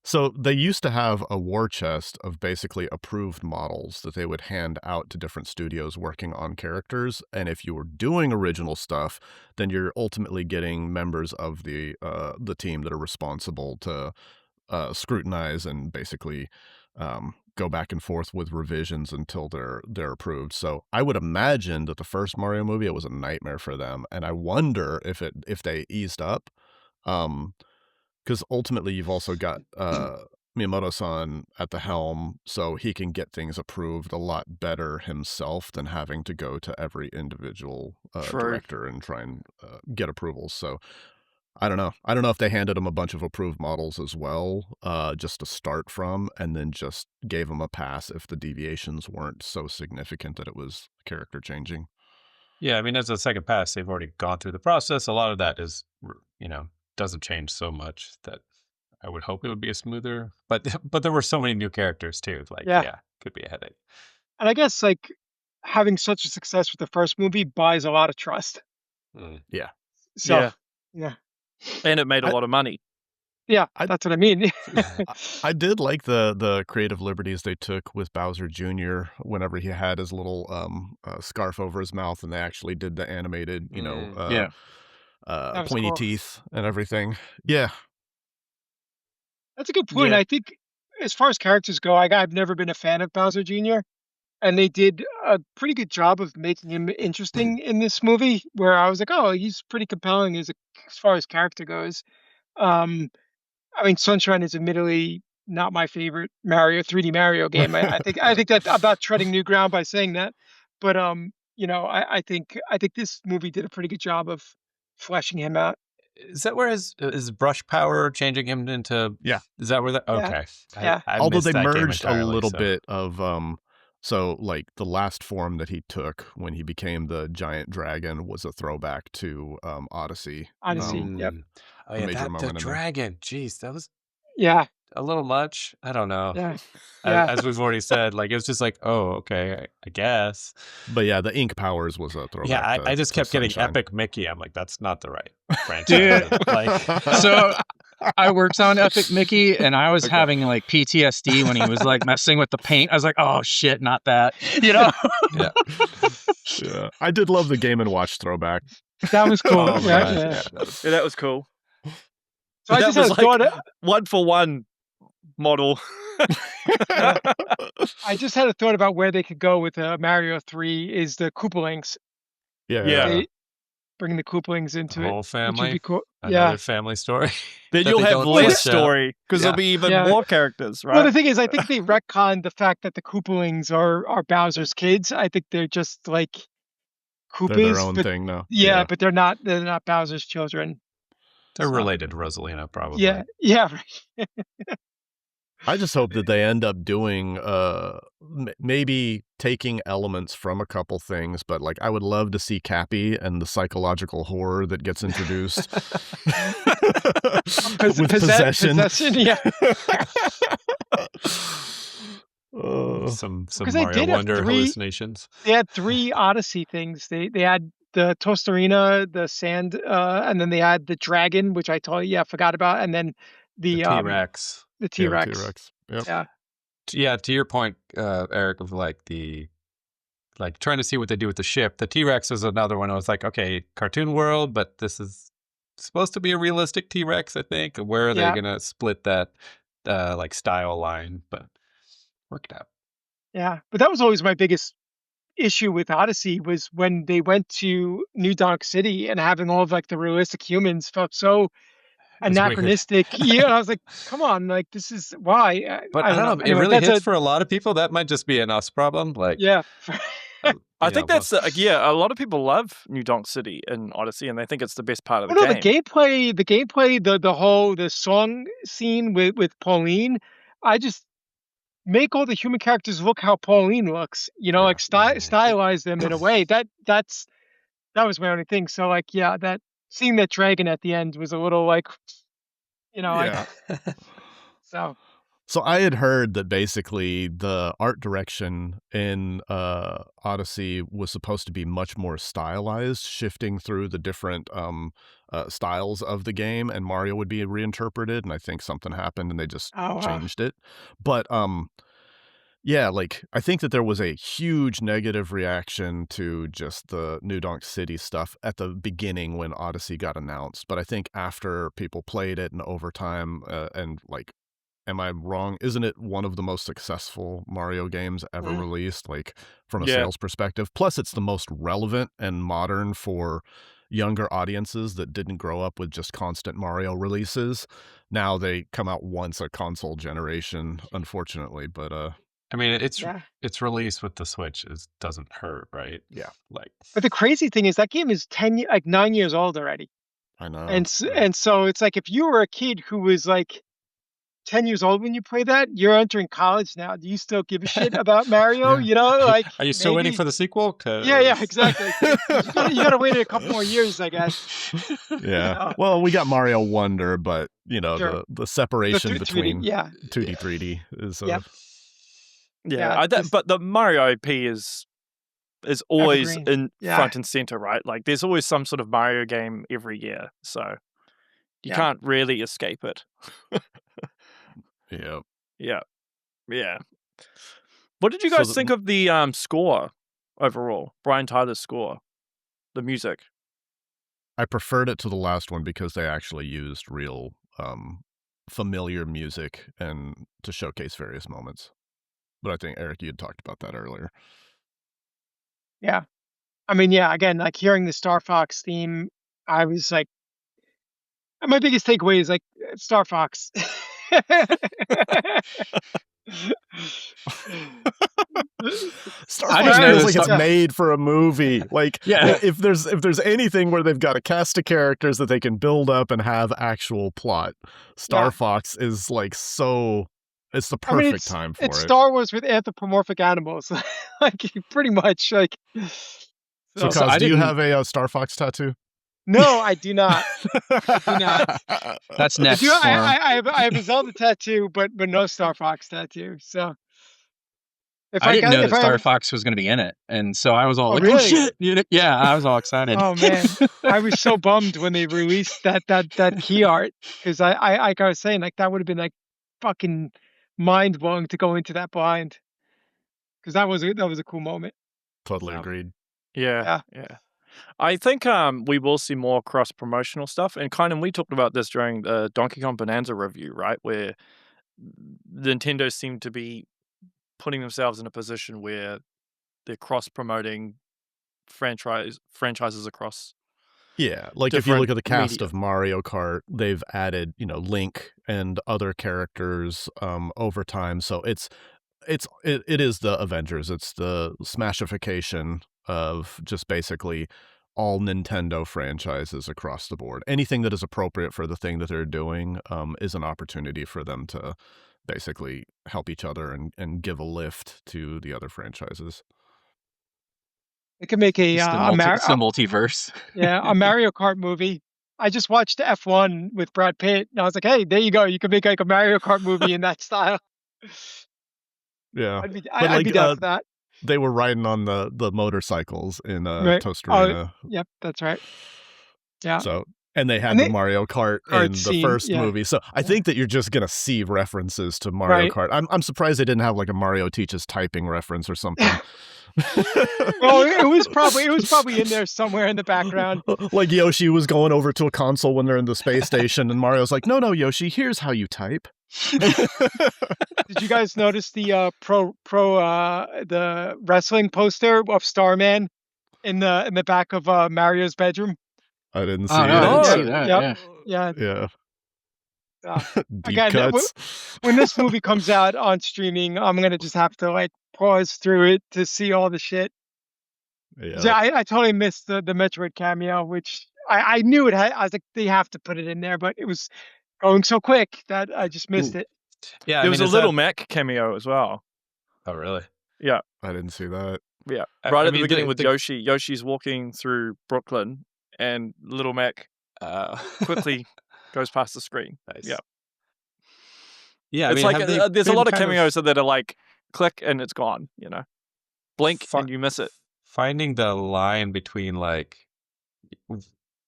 So they used to have a war chest of basically approved models that they would hand out to different studios working on characters. And if you were doing original stuff, then you're ultimately getting members of the team that are responsible to scrutinize and basically go back and forth with revisions until they're approved. So I would imagine that the first Mario movie, it was a nightmare for them, and I wonder if they eased up. Because ultimately, you've also got Miyamoto-san at the helm, so he can get things approved a lot better himself than having to go to every individual True. director and try and get approvals. So I don't know. I don't know if they handed him a bunch of approved models as well, just to start from, and then just gave him a pass if the deviations weren't so significant that it was character changing. Yeah, I mean, as a second pass, they've already gone through the process. A lot of that is, doesn't change so much that I would hope it would be a smoother. But there were so many new characters too. Like, Yeah. could be a headache. And I guess like having such a success with the first movie buys a lot of trust. Yeah. So yeah. And it made a lot of money. Yeah, that's what I mean. I did like the creative liberties they took with Bowser Jr. whenever he had his little scarf over his mouth, and they actually did the animated, Yeah. was pointy cool. teeth and everything. Yeah. That's a good point. Yeah. I think as far as characters go, I've never been a fan of Bowser Jr., and they did a pretty good job of making him interesting in this movie, where I was like, oh, he's pretty compelling as far as character goes. I mean, Sunshine is admittedly not my favorite 3D Mario game. I think that I'm not treading new ground by saying that, but I think this movie did a pretty good job of fleshing him out. Is that where his brush power changing him into? Yeah. Is that where that? Yeah. Okay. Yeah. I Although missed they that game merged a entirely, little so- bit of so like the last form that he took when he became the giant dragon was a throwback to Odyssey. Odyssey. Yep. Oh a yeah, major the moment in there. dragon. Jeez, that was Yeah. a little much. I don't know. Yeah. Yeah. As we've already said, like it was just like, oh, okay, I guess. But yeah, the ink powers was a throwback. Yeah, I just to kept getting Sunshine. Epic Mickey. I'm like, that's not the right franchise. Dude. Like, So I worked on Epic Mickey, and I was having like PTSD when he was like messing with the paint. I was like, oh shit, not that. yeah. Yeah. I did love the Game & Watch throwback. That was cool. Oh, yeah, gosh, yeah. Yeah, that was cool. So I That just had was a thought. One for one model. I just had a thought about where they could go with Mario 3 is the Koopalings. Yeah. Yeah. bring the Koopalings into The it, whole which would family. be cool. Another Yeah. family story. Then that you'll they have don't less flesh out. story because Yeah. there'll be even Yeah. more characters, Well, the right? thing is, I think they retconned the fact that the Koopalings are Bowser's kids. I think they're just like They're their Koopas, own but thing now. yeah, but they're not Bowser's children. They're So, related to Rosalina, probably. yeah, right. I just hope that they end up doing maybe taking elements from a couple things, but like I would love to see Cappy and the psychological horror that gets introduced with possession. Yeah. Some Because they Mario did have Wonder hallucinations. They had 3 Odyssey things. They had the Tostarina, the sand, and then they had the dragon, which I told you I forgot about, and then the T-Rex. The T-Rex. Yeah, T-Rex. Yep. Yeah. Yeah, to your point, Eric, of like trying to see what they do with the ship. The T-Rex is another one. I was like, okay, cartoon world, but this is supposed to be a realistic T-Rex, I think. Where are they gonna split that like style line? But worked out. Yeah, but that was always my biggest issue with Odyssey was when they went to New Donk City and having all of like the realistic humans felt so anachronistic. Yeah, I was like, come on, like this is why. But I don't know. Anyway, it really hits for a lot of people. That might just be an us problem. Like, yeah. I think that's a lot of people love New Donk City in Odyssey, and they think it's the best part of the game. The gameplay, the whole song scene with Pauline. I just make all the human characters look how Pauline looks. You know, like stylize them in a way that was my only thing. So like, yeah, that seeing that dragon at the end was a little like, you know, like So I had heard that basically the art direction in Odyssey was supposed to be much more stylized, shifting through the different styles of the game, and Mario would be reinterpreted, and I think something happened and they just changed it. But yeah, like I think that there was a huge negative reaction to just the New Donk City stuff at the beginning when Odyssey got announced. But I think after people played it and over time and like, am I wrong? Isn't it one of the most successful Mario games ever released, like from a sales perspective? Plus, it's the most relevant and modern for younger audiences that didn't grow up with just constant Mario releases. Now they come out once a console generation, unfortunately. But I mean, it's released with the Switch. It doesn't hurt, right? Yeah. Like, but the crazy thing is that game is 9 years old already. I know. And so it's like if you were a kid who was like 10 years old when you play that, you're entering college now. Do you still give a shit about Mario? You know, like, are you still waiting for the sequel? Yeah, exactly. you gotta wait a couple more years, I guess. Yeah. Well, we got Mario Wonder, but you know, the separation between 2D, 3D is. But the Mario IP is always evergreen. Front and center, right? Like, there's always some sort of Mario game every year, so you can't really escape it. Yeah. What did you guys think of the score overall? Brian Tyler's score, the music. I preferred it to the last one because they actually used real familiar music and to showcase various moments. But I think, Eric, you had talked about that earlier. Yeah. I mean, again, like hearing the Starfox theme, I was like, my biggest takeaway is like Starfox. Starfox feels like it's made for a movie. Like, if there's anything where they've got a cast of characters that they can build up and have actual plot, Starfox is like so. It's the perfect time for it. It's Star Wars with anthropomorphic animals, like pretty much. Like, so Kaz, do you have a Starfox tattoo? No, I do not. That's next. I have a Zelda tattoo, but no Starfox tattoo. So I didn't know that Starfox was going to be in it, and so I was all like, really? "Oh shit!" Yeah, I was all excited. Oh man, I was so bummed when they released that key art because I was saying like that would have been like fucking mind blowing to go into that blind because that was a cool moment. Totally agreed. Yeah. I think we will see more cross-promotional stuff. And Kynan, we talked about this during the Donkey Kong Bonanza review, right? Where Nintendo seemed to be putting themselves in a position where they're cross-promoting franchises across Yeah, like if you look at the different cast media. of Mario Kart, they've added, Link and other characters over time. So it is the Avengers. It's the smashification of just basically all Nintendo franchises across the board. Anything that is appropriate for the thing that they're doing is an opportunity for them to basically help each other and give a lift to the other franchises. They could make It's the multiverse. a Mario Kart movie. I just watched F1 with Brad Pitt, and I was like, hey, there you go. You could make like a Mario Kart movie in that style. Yeah, I'd be like, down for that. they were riding on the motorcycles in Right. Toast Oh, Arena. Yep, that's right. Yeah. So, and they had And the they- Mario Kart Kart in the scene, first yeah. movie. So I think that you're just gonna see references to Mario Right. Kart. I'm surprised they didn't have like a Mario teaches typing reference or something. Well, it was probably in there somewhere in the background. Like Yoshi was going over to a console when they're in the space station, and Mario's like, "No, Yoshi, here's how you type." Did you guys notice the the wrestling poster of Starman in the back of Mario's bedroom? I didn't see Oh, it. no, I didn't see Yeah. that. Yep. Yeah. Yeah. Yeah. Deep Again, cuts. when this movie comes out on streaming, I'm gonna just have to like pause through it to see all the shit. Yeah, I totally missed the Metroid cameo, which I knew it had. I was like, they have to put it in there, but it was going so quick that I just missed it. Yeah, There was a Little Mac cameo as well. Oh, really? Yeah. I didn't see that. Yeah. I Right at the mean, beginning with Yoshi. Yoshi's walking through Brooklyn, and Little Mac quickly goes past the screen. Nice. Yeah. Yeah, It's like there's a lot of cameos that are like click and it's gone. Blink and you miss it. Finding the line between like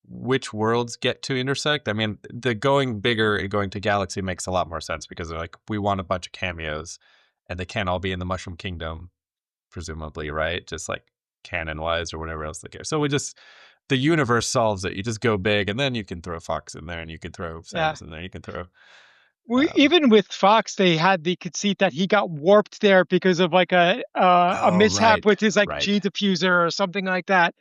which worlds get to intersect. I mean, the going bigger and going to Galaxy makes a lot more sense because they're like, we want a bunch of cameos and they can't all be in the Mushroom Kingdom, presumably, right? Just like canon wise or whatever else they care. So the universe solves it. You just go big and then you can throw Fox in there and you can throw Samus in there. You can throw. Even with Fox, they had the conceit that he got warped there because of like a mishap with his like G diffuser or something like that.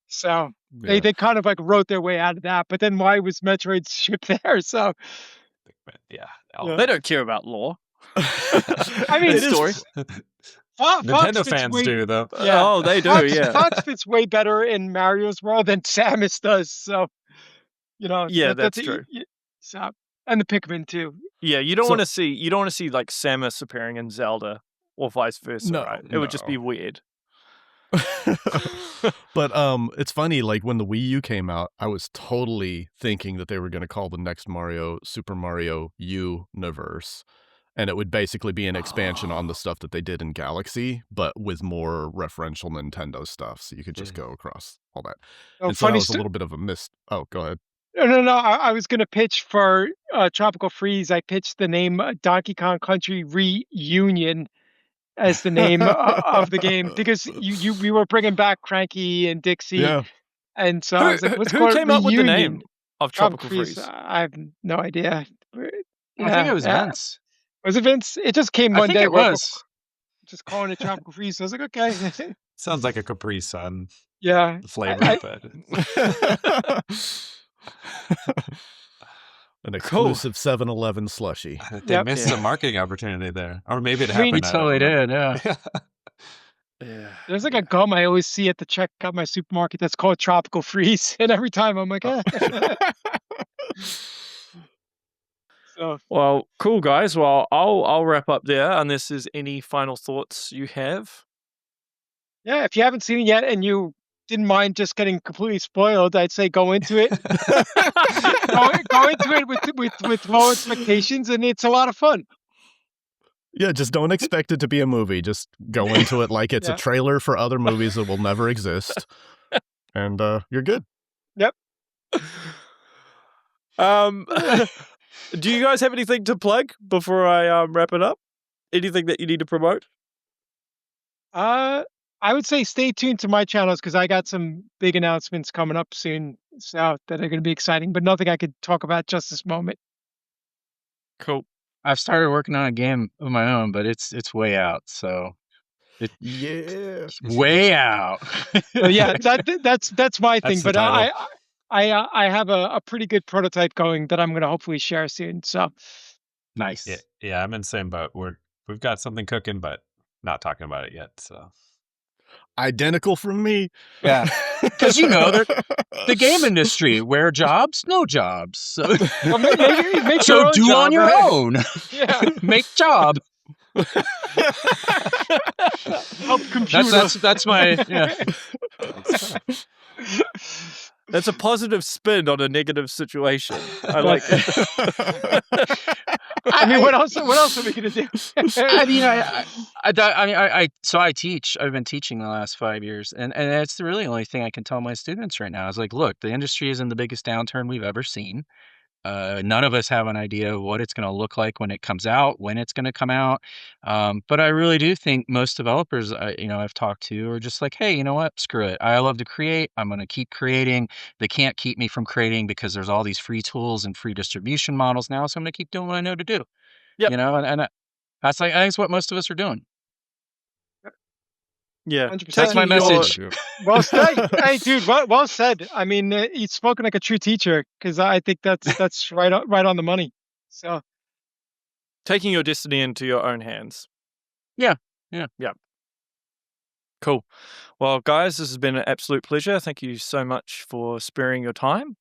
So they kind of like wrote their way out of that. But then why was Metroid's ship there? So They don't care about lore. I mean, story. Nintendo fans do though. Yeah. Oh, they do. Fox fits way better in Mario's world than Samus does. So Yeah, that's true. So and the Pikmin too. Yeah, you don't want to see like Samus appearing in Zelda or vice versa, right? It would just be weird. But it's funny, like when the Wii U came out, I was totally thinking that they were going to call the next Mario Super Mario Universe, and it would basically be an expansion on the stuff that they did in Galaxy, but with more referential Nintendo stuff, so you could just go across all that. And so that was a little bit of a miss. Oh, go ahead. No. I was going to pitch for Tropical Freeze. I pitched the name Donkey Kong Country Reunion as the name of the game because we were bringing back Cranky and Dixie, and so I was like, who came up with the name of Tropical Freeze? I have no idea. I think it was Vince. Was it Vince? It just came one I think day. it was. Just calling it Tropical Freeze. So I was like, okay. Sounds like a Capri Sun. Yeah. Flavor, but. An exclusive 7-Eleven slushie. They missed a marketing opportunity there. Or maybe it happened. We totally did, yeah. There's like a gum I always see at the checkout my supermarket that's called Tropical Freeze. And every time I'm like, So. Well, cool, guys. Well, I'll wrap up there unless there's any final thoughts you have. Yeah, if you haven't seen it yet and you didn't mind just getting completely spoiled, I'd say go into it. go into it with low expectations, and it's a lot of fun. Yeah, just don't expect it to be a movie. Just go into it like it's a trailer for other movies that will never exist, and you're good. Yep. Do you guys have anything to plug before I wrap it up? Anything that you need to promote? I would say stay tuned to my channels because I got some big announcements coming up soon that are going to be exciting, but nothing I could talk about just this moment. Cool. I've started working on a game of my own, but it's way out. So way out. Yeah, that's my thing. That's the But I I have a pretty good prototype going that I'm going to hopefully share soon. So Nice. Yeah, I'm in the same boat. We've got something cooking, but not talking about it yet. So Identical from me. Yeah. Because the game industry, where jobs, no jobs. So, well, make so your own do job, on your right? own. Yeah, Make job. help computer. That's my That's a positive spin on a negative situation. I like it. I mean, what else are we gonna do? I mean, so I teach. I've been teaching the last 5 years, and that's the really only thing I can tell my students right now is like, look, the industry is in the biggest downturn we've ever seen. None of us have an idea of what it's going to look like when it comes out, when it's going to come out. But I really do think most developers, I've talked to are just like, hey, you know what? Screw it. I love to create. I'm going to keep creating. They can't keep me from creating because there's all these free tools and free distribution models now. So I'm going to keep doing what I know to do. Yep. And that's I think it's what most of us are doing. Yeah, 100%. That's my message. Well said. Hey, dude, well said. I mean, you've spoken like a true teacher because I think that's right on the money. So taking your destiny into your own hands. Yeah. Cool. Well, guys, this has been an absolute pleasure. Thank you so much for sparing your time.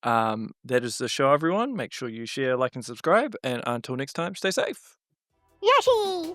That is the show, everyone. Make sure you share, like, and subscribe. And until next time, stay safe. Yoshi!